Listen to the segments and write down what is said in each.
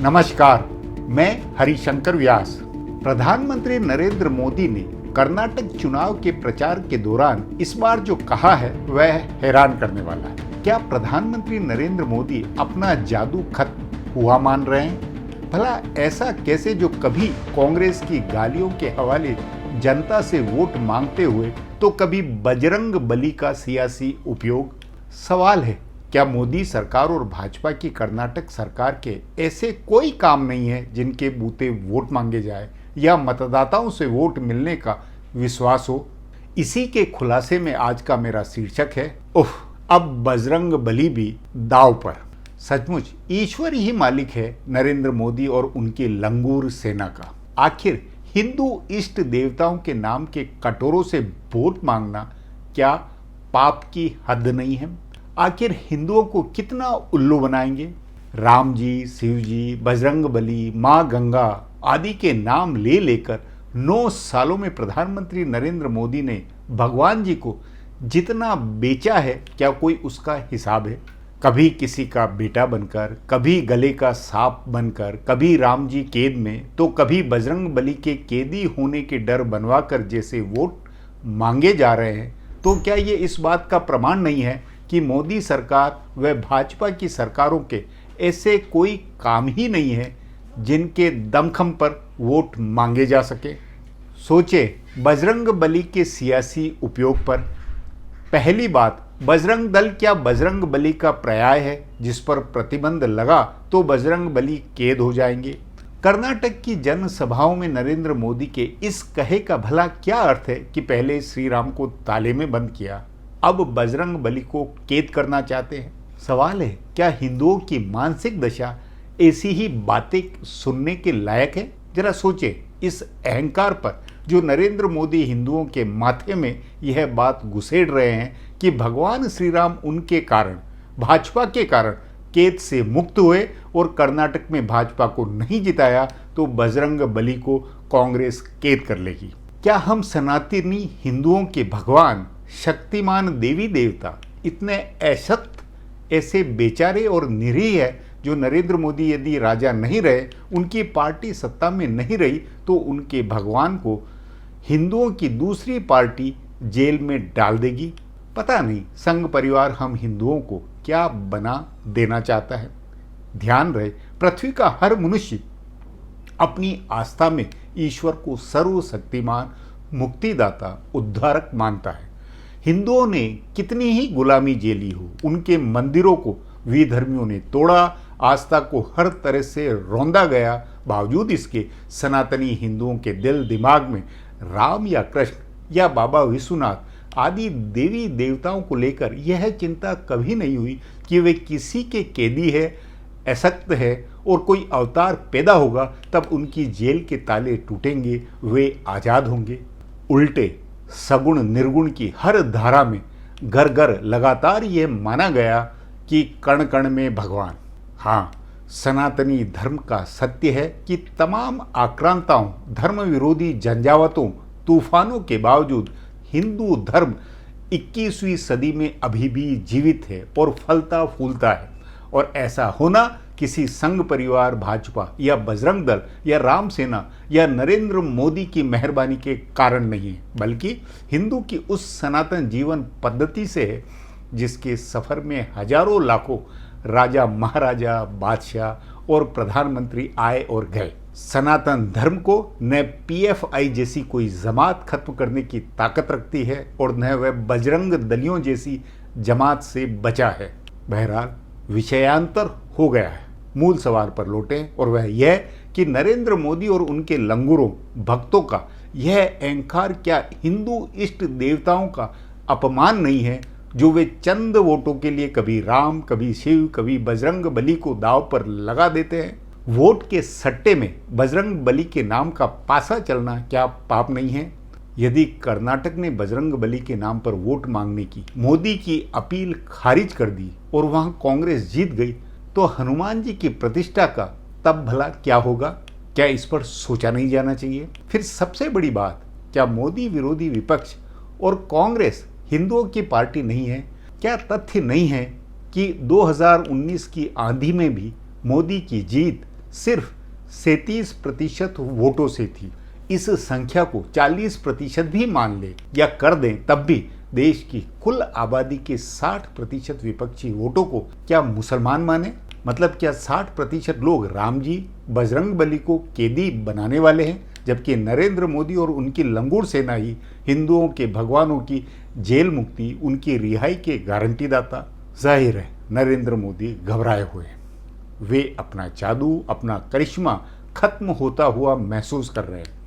नमस्कार, मैं हरिशंकर व्यास। प्रधानमंत्री नरेंद्र मोदी ने कर्नाटक चुनाव के प्रचार के दौरान इस बार जो कहा है वह हैरान करने वाला है। क्या प्रधानमंत्री नरेंद्र मोदी अपना जादू खत्म हुआ मान रहे हैं? भला ऐसा कैसे, जो कभी कांग्रेस की गालियों के हवाले जनता से वोट मांगते हुए तो कभी बजरंग बली का सियासी उपयोग। सवाल है, क्या मोदी सरकार और भाजपा की कर्नाटक सरकार के ऐसे कोई काम नहीं है जिनके बूते वोट मांगे जाए या मतदाताओं से वोट मिलने का विश्वास हो? इसी के खुलासे में आज का मेरा शीर्षक है, अब बजरंग बली भी दांव पर। सचमुच ईश्वर ही मालिक है नरेंद्र मोदी और उनकी लंगूर सेना का। आखिर हिंदू इष्ट देवताओं के नाम के कटोरों से वोट मांगना क्या पाप की हद नहीं है? आखिर हिंदुओं को कितना उल्लू बनाएंगे? राम जी, शिव जी, बजरंग बली, माँ गंगा आदि के नाम ले लेकर 9 सालों में प्रधानमंत्री नरेंद्र मोदी ने भगवान जी को जितना बेचा है, क्या कोई उसका हिसाब है? कभी किसी का बेटा बनकर, कभी गले का सांप बनकर, कभी राम जी कैद में तो कभी बजरंग बली के कैदी होने के डर बनवाकर जैसे वोट मांगे जा रहे हैं, तो क्या ये इस बात का प्रमाण नहीं है कि मोदी सरकार व भाजपा की सरकारों के ऐसे कोई काम ही नहीं है जिनके दमखम पर वोट मांगे जा सके? सोचे बजरंग बली के सियासी उपयोग पर। पहली बात, बजरंग दल क्या बजरंग बली का पर्याय है जिस पर प्रतिबंध लगा तो बजरंग बली कैद हो जाएंगे? कर्नाटक की जनसभाओं में नरेंद्र मोदी के इस कहे का भला क्या अर्थ है कि पहले श्री राम को ताले में बंद किया, अब बजरंग बली को कैद करना चाहते हैं? सवाल है, क्या हिंदुओं की मानसिक दशा ऐसी ही बातें सुनने के लायक है? जरा सोचे इस अहंकार पर जो नरेंद्र मोदी हिंदुओं के माथे में यह बात घुसेड़ रहे हैं कि भगवान श्री राम उनके कारण, भाजपा के कारण कैद से मुक्त हुए और कर्नाटक में भाजपा को नहीं जिताया तो बजरंग बली को कांग्रेस कैद कर लेगी। क्या हम सनातनी हिंदुओं के भगवान, शक्तिमान देवी देवता इतने अशक्त, ऐसे बेचारे और निरीह है जो नरेंद्र मोदी यदि राजा नहीं रहे, उनकी पार्टी सत्ता में नहीं रही तो उनके भगवान को हिंदुओं की दूसरी पार्टी जेल में डाल देगी? पता नहीं संघ परिवार हम हिंदुओं को क्या बना देना चाहता है। ध्यान रहे, पृथ्वी का हर मनुष्य अपनी आस्था में ईश्वर को सर्वशक्तिमान, मुक्तिदाता, उद्धारक मानता है। हिंदुओं ने कितनी ही गुलामी झेली हो, उनके मंदिरों को विधर्मियों ने तोड़ा, आस्था को हर तरह से रौंदा गया, बावजूद इसके सनातनी हिंदुओं के दिल दिमाग में राम या कृष्ण या बाबा विश्वनाथ आदि देवी देवताओं को लेकर यह चिंता कभी नहीं हुई कि वे किसी के कैदी है, असक्त है और कोई अवतार पैदा होगा तब उनकी जेल के ताले टूटेंगे, वे आज़ाद होंगे। उल्टे सगुण निर्गुण की हर धारा में घर घर लगातार ये माना गया कि कण कण में भगवान। हाँ, सनातनी धर्म का सत्य है कि तमाम आक्रांताओं, धर्म विरोधी झंझावातों, तूफानों के बावजूद हिंदू धर्म 21वीं सदी में अभी भी जीवित है और फलता फूलता है। और ऐसा होना किसी संघ परिवार, भाजपा या बजरंग दल या राम सेना या नरेंद्र मोदी की मेहरबानी के कारण नहीं है, बल्कि हिंदू की उस सनातन जीवन पद्धति से है जिसके सफर में हजारों लाखों राजा, महाराजा, बादशाह और प्रधानमंत्री आए और गए। सनातन धर्म को न पीएफआई जैसी कोई जमात खत्म करने की ताकत रखती है और न वह बजरंग दलियों जैसी जमात से बचा है। बहरहाल विषयांतर हो गया है, मूल सवाल पर लौटें और वह यह कि नरेंद्र मोदी और उनके लंगूरों भक्तों का यह अहंकार क्या हिंदू इष्ट देवताओं का अपमान नहीं है जो वे चंद वोटों के लिए कभी राम, कभी शिव, कभी बजरंग बली को दांव पर लगा देते हैं? वोट के सट्टे में बजरंग बली के नाम का पासा चलना क्या पाप नहीं है? यदि कर्नाटक ने बजरंग बली के नाम पर वोट मांगने की मोदी की अपील खारिज कर दी और वहां कांग्रेस जीत गई तो हनुमान जी की प्रतिष्ठा का तब भला क्या होगा? क्या इस पर सोचा नहीं जाना चाहिए? फिर सबसे बड़ी बात, क्या मोदी विरोधी विपक्ष और कांग्रेस हिंदुओं की पार्टी नहीं है? क्या तथ्य नहीं है कि 2019 की आंधी में भी मोदी की जीत सिर्फ 37% वोटों से थी। इस संख्या को 40% भी मान ले या कर दें तब भी देश की कुल आबादी के 60% विपक्षी वोटों को क्या मुसलमान माने? मतलब क्या 60% लोग राम जी, बजरंग बली को कैदी बनाने वाले हैं, जबकि नरेंद्र मोदी और उनकी लंगूर सेना ही हिंदुओं के भगवानों की जेल मुक्ति, उनकी रिहाई के गारंटी दाता? जाहिर है नरेंद्र मोदी घबराए हुए हैं। वे अपना जादू, अपना करिश्मा खत्म होता हुआ महसूस कर रहे हैं।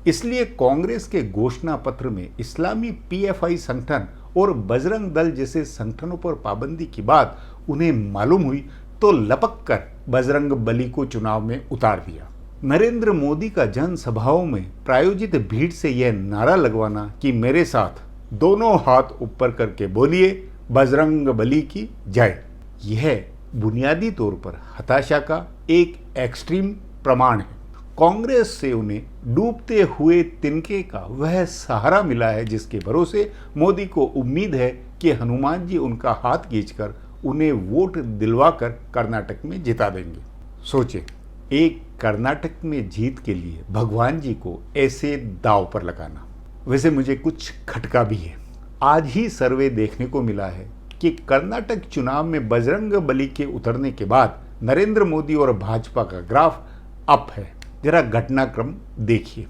इसलिए कांग्रेस के घोषणा पत्र में इस्लामी पीएफआई संगठन और बजरंग दल जैसे संगठनों पर पाबंदी की बात उन्हें मालूम हुई तो लपक कर बजरंग बली को चुनाव में उतार दिया। नरेंद्र मोदी का जनसभाओं में प्रायोजित भीड़ से यह नारा लगवाना कि मेरे साथ दोनों हाथ ऊपर करके बोलिए बजरंग बली की जय, यह बुनियादी तौर पर हताशा का एक एक्सट्रीम प्रमाण है। कांग्रेस से उन्हें डूबते हुए तिनके का वह सहारा मिला है जिसके भरोसे मोदी को उम्मीद है कि हनुमान जी उनका हाथ खींचकर उन्हें वोट दिलवाकर कर्नाटक में जिता देंगे। सोचे, एक कर्नाटक में जीत के लिए भगवान जी को ऐसे दांव पर लगाना। वैसे मुझे कुछ खटका भी है। आज ही सर्वे देखने को मिला है कि कर्नाटक चुनाव में बजरंग बली के उतरने के बाद नरेंद्र मोदी और भाजपा का ग्राफ अप है। जरा घटनाक्रम देखिए।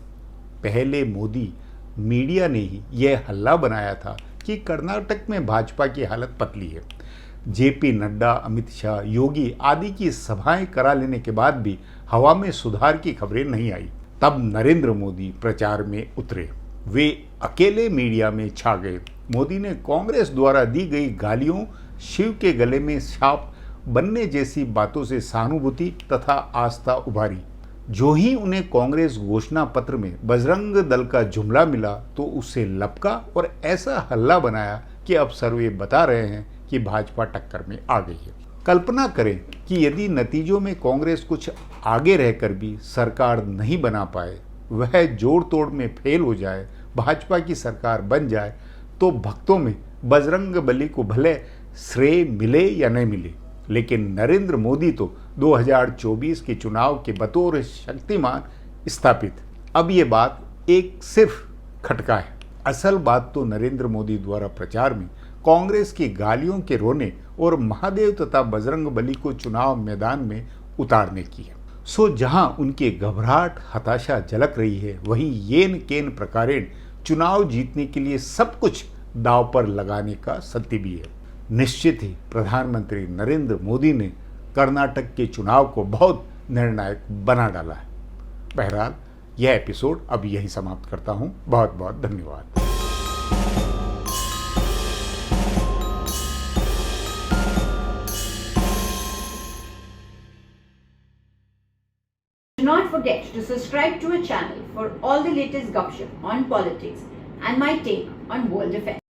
पहले मोदी मीडिया ने ही यह हल्ला बनाया था कि कर्नाटक में भाजपा की हालत पतली है। जेपी नड्डा, अमित शाह, योगी आदि की सभाएं करा लेने के बाद भी हवा में सुधार की खबरें नहीं आई। तब नरेंद्र मोदी प्रचार में उतरे। वे अकेले मीडिया में छा गए। मोदी ने कांग्रेस द्वारा दी गई गालियों, शिव के गले में सांप बनने जैसी बातों से सहानुभूति तथा आस्था उभारी। जो ही उन्हें कांग्रेस घोषणा पत्र में बजरंग दल का जुमला मिला तो उससे लपका और ऐसा हल्ला बनाया कि अब सर्वे बता रहे हैं कि भाजपा टक्कर में आ गई है। कल्पना करें कि यदि नतीजों में कांग्रेस कुछ आगे रहकर भी सरकार नहीं बना पाए, वह जोड़ तोड़ में फेल हो जाए, भाजपा की सरकार बन जाए, तो भक्तों में बजरंग बली को भले श्रेय मिले या नहीं मिले, लेकिन नरेंद्र मोदी तो 2024 के चुनाव के बतौर शक्तिमान स्थापित। अब ये बात एक सिर्फ खटका है। असल बात तो नरेंद्र मोदी द्वारा प्रचार में कांग्रेस की गालियों के रोने और महादेव तथा बजरंग बली को चुनाव मैदान में उतारने की है। सो जहां उनकी घबराहट, हताशा झलक रही है, वहीं येन केन प्रकारेण चुनाव जीतने के लिए सब कुछ दांव पर लगाने का सत्य भी है। निश्चित ही प्रधानमंत्री नरेंद्र मोदी ने कर्नाटक के चुनाव को बहुत निर्णायक बना डाला है। बहरहाल यह एपिसोड अब यही समाप्त करता हूं। बहुत बहुत धन्यवाद। Do not forget to subscribe to our channel for all the latest gossip on politics and my take on world affairs.